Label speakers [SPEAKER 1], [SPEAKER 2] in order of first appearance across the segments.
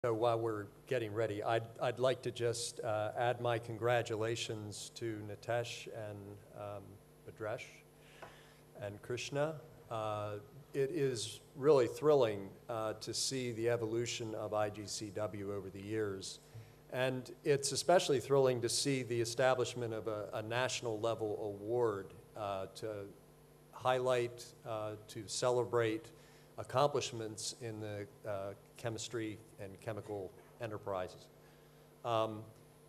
[SPEAKER 1] So while we're getting ready, I'd like to just add my congratulations to Nitesh and Bhadresh and Krishna. It is really thrilling to see the evolution of IGCW over the years. And it's especially thrilling to see the establishment of a national level award to highlight, to celebrate accomplishments in the chemistry and chemical enterprises.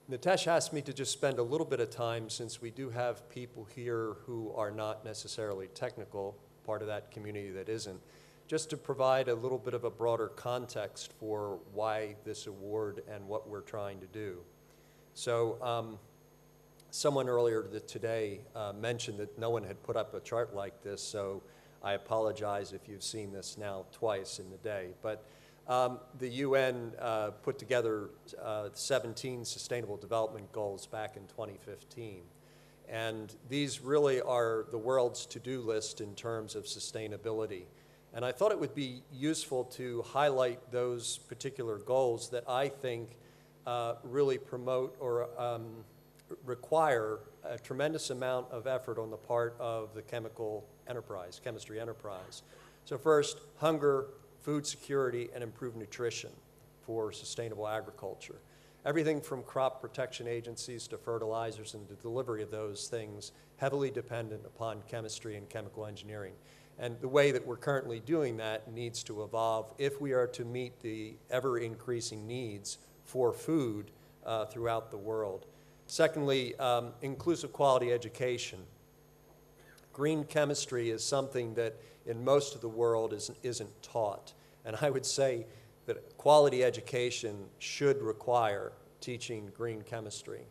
[SPEAKER 1] Nitesh asked me to just spend a little bit of time, since we do have people here who are not necessarily technical, part of that community that isn't, just to provide a little bit of a broader context for why this award and what we're trying to do. So someone earlier today mentioned that no one had put up a chart like this, so I apologize if you've seen this now twice in the day. But the UN put together 17 Sustainable Development Goals back in 2015. And these really are the world's to-do list in terms of sustainability. And I thought it would be useful to highlight those particular goals that I think really promote or require a tremendous amount of effort on the part of the chemistry enterprise. So first, hunger, food security, and improved nutrition for sustainable agriculture. Everything from crop protection agencies to fertilizers and the delivery of those things heavily dependent upon chemistry and chemical engineering. And the way that we're currently doing that needs to evolve if we are to meet the ever-increasing needs for food throughout the world. Secondly, inclusive quality education. Green chemistry is something that in most of the world isn't taught. And I would say that quality education should require teaching green chemistry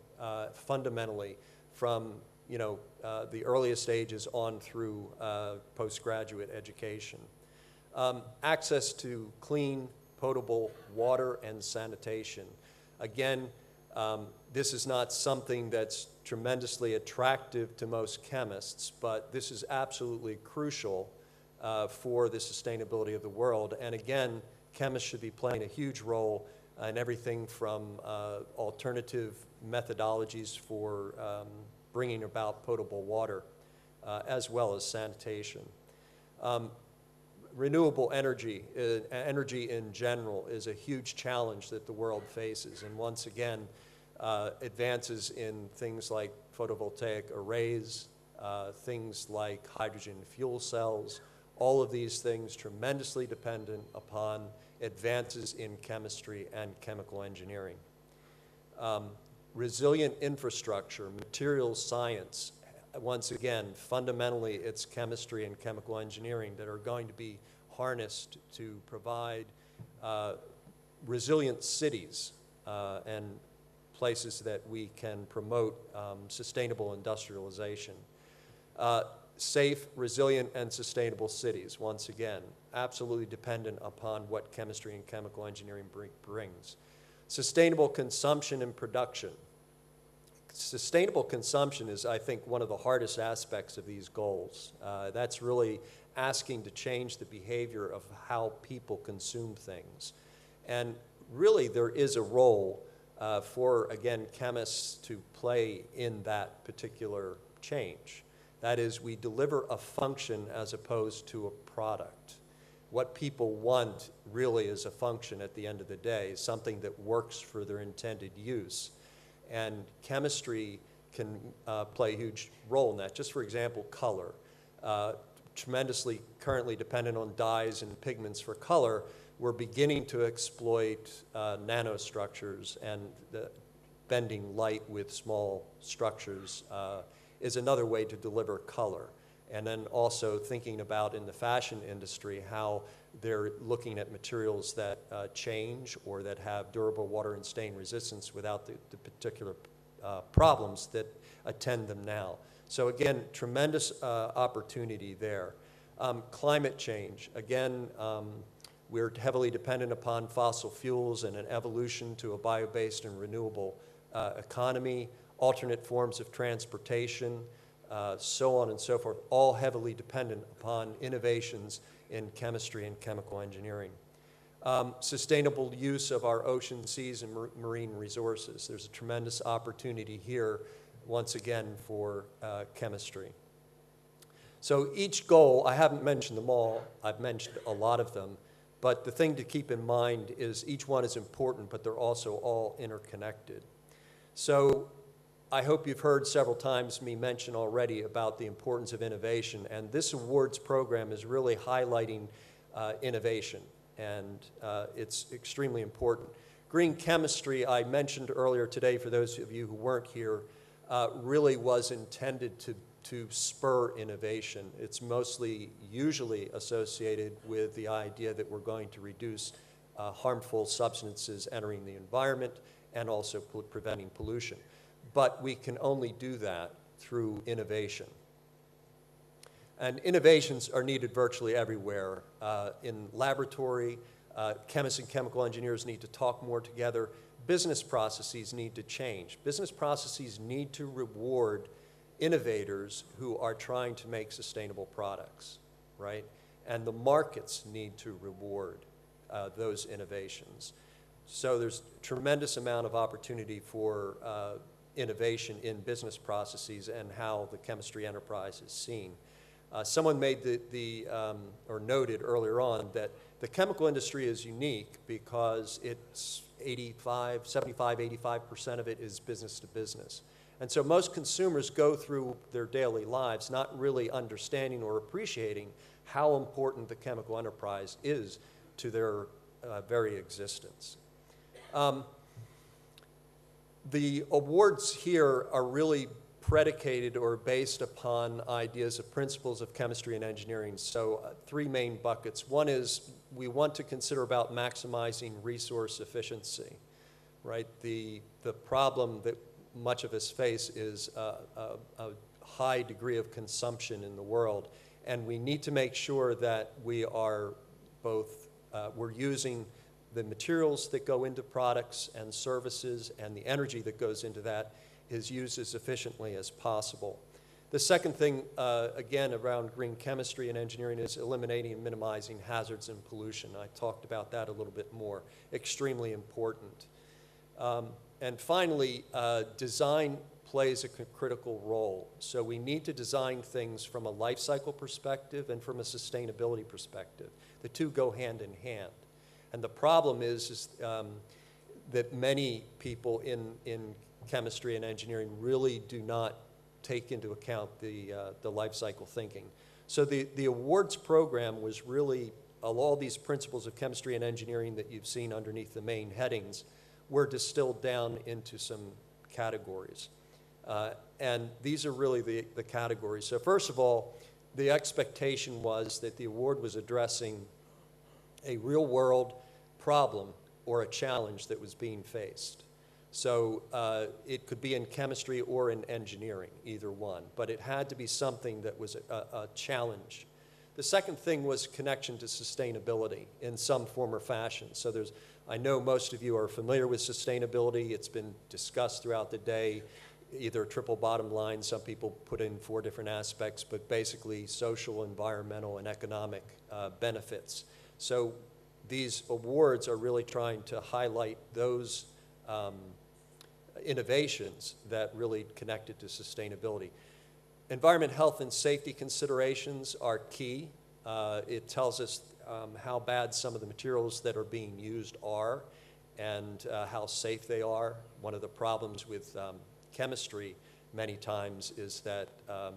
[SPEAKER 1] fundamentally from the earliest ages on through postgraduate education. Access to clean, potable water and sanitation. Again, this is not something that's tremendously attractive to most chemists, but this is absolutely crucial for the sustainability of the world. And again, chemists should be playing a huge role in everything from alternative methodologies for bringing about potable water, as well as sanitation. Renewable energy, energy in general, is a huge challenge that the world faces. And once again, advances in things like photovoltaic arrays, things like hydrogen fuel cells, all of these things tremendously dependent upon advances in chemistry and chemical engineering. Resilient infrastructure, materials science, once again, fundamentally it's chemistry and chemical engineering that are going to be harnessed to provide resilient cities and places that we can promote sustainable industrialization. Safe, resilient, and sustainable cities, once again, absolutely dependent upon what chemistry and chemical engineering brings. Sustainable consumption and production. Sustainable consumption is, I think, one of the hardest aspects of these goals. That's really asking to change the behavior of how people consume things. And really, there is a role for, again, chemists to play in that particular change. That is, we deliver a function as opposed to a product. What people want really is a function at the end of the day, something that works for their intended use. And chemistry can play a huge role in that. Just for example, color. Tremendously currently dependent on dyes and pigments for color. We're beginning to exploit nanostructures, and bending light with small structures is another way to deliver color. And then also thinking about in the fashion industry how they're looking at materials that change or that have durable water and stain resistance without the particular problems that attend them now. So again, tremendous opportunity there. Climate change, again, we're heavily dependent upon fossil fuels and an evolution to a bio-based and renewable economy, alternate forms of transportation, so on and so forth, all heavily dependent upon innovations in chemistry and chemical engineering. Sustainable use of our ocean, seas, and marine resources. There's a tremendous opportunity here, once again, for chemistry. So each goal, I haven't mentioned them all, I've mentioned a lot of them, but the thing to keep in mind is each one is important, but they're also all interconnected. So I hope you've heard several times me mention already about the importance of innovation, and this awards program is really highlighting innovation, and it's extremely important. Green chemistry, I mentioned earlier today, for those of you who weren't here, really was intended to spur innovation. It's mostly usually associated with the idea that we're going to reduce harmful substances entering the environment and also preventing pollution. But we can only do that through innovation. And innovations are needed virtually everywhere. In laboratory, chemists and chemical engineers need to talk more together. Business processes need to change. Business processes need to reward innovators who are trying to make sustainable products, right? And the markets need to reward those innovations. So there's a tremendous amount of opportunity for innovation in business processes and how the chemistry enterprise is seen. Someone made or noted earlier on that the chemical industry is unique because it's 75-85% of it is business to business. And so most consumers go through their daily lives not really understanding or appreciating how important the chemical enterprise is to their very existence. The awards here are really predicated or based upon ideas of principles of chemistry and engineering. So three main buckets. One is we want to consider about maximizing resource efficiency, right? The problem that much of us face is a high degree of consumption in the world, and we need to make sure that we are both, we're using the materials that go into products and services, and the energy that goes into that is used as efficiently as possible. The second thing, again, around green chemistry and engineering is eliminating and minimizing hazards and pollution. I talked about that a little bit more. Extremely important. And finally, design plays a critical role. So we need to design things from a life cycle perspective and from a sustainability perspective. The two go hand in hand. And the problem is that many people in chemistry and engineering really do not take into account the life cycle thinking. So the awards program was really, all these principles of chemistry and engineering that you've seen underneath the main headings were distilled down into some categories. And these are really the categories. So first of all, the expectation was that the award was addressing a real world problem or a challenge that was being faced. So it could be in chemistry or in engineering, either one, but it had to be something that was a challenge. The second thing was connection to sustainability in some form or fashion. So I know most of you are familiar with sustainability. It's been discussed throughout the day, either a triple bottom line, some people put in 4 different aspects, but basically social, environmental, and economic benefits. So these awards are really trying to highlight those innovations that really connected to sustainability. Environment, health, and safety considerations are key. It tells us how bad some of the materials that are being used are and how safe they are. One of the problems with chemistry many times is that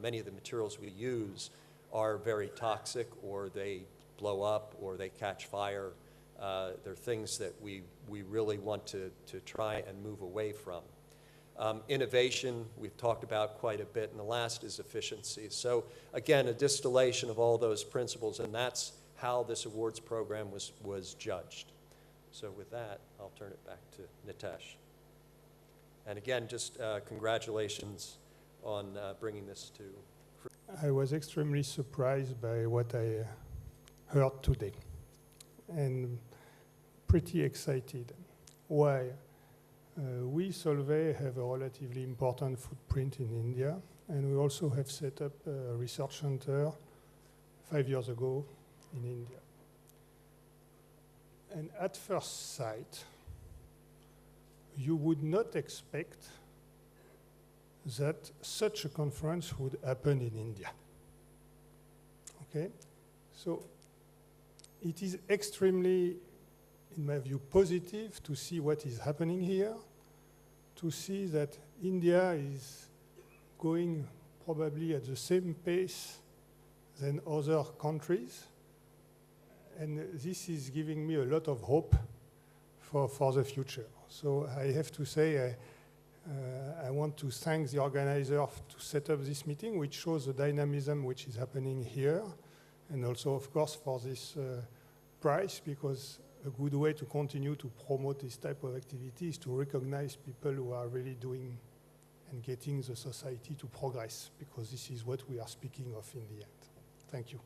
[SPEAKER 1] many of the materials we use are very toxic, or they blow up, or they catch fire. They're things that we really want to try and move away from. Innovation, we've talked about quite a bit, and the last is efficiency. So again, a distillation of all those principles, and that's how this awards program was judged. So with that, I'll turn it back to Nitesh. And again, just congratulations on bringing this to fruition.
[SPEAKER 2] I was extremely surprised by what I heard today, and pretty excited. Why? We, Solvay, have a relatively important footprint in India, and we also have set up a research center 5 years ago in India. And at first sight, you would not expect that such a conference would happen in India. Okay? So it is extremely, in my view, positive to see what is happening here, to see that India is going probably at the same pace than other countries. And this is giving me a lot of hope for the future. So I have to say, I want to thank the organizer to set up this meeting, which shows the dynamism which is happening here, and also, of course, for this prize, because a good way to continue to promote this type of activity is to recognize people who are really doing and getting the society to progress, because this is what we are speaking of in the end. Thank you.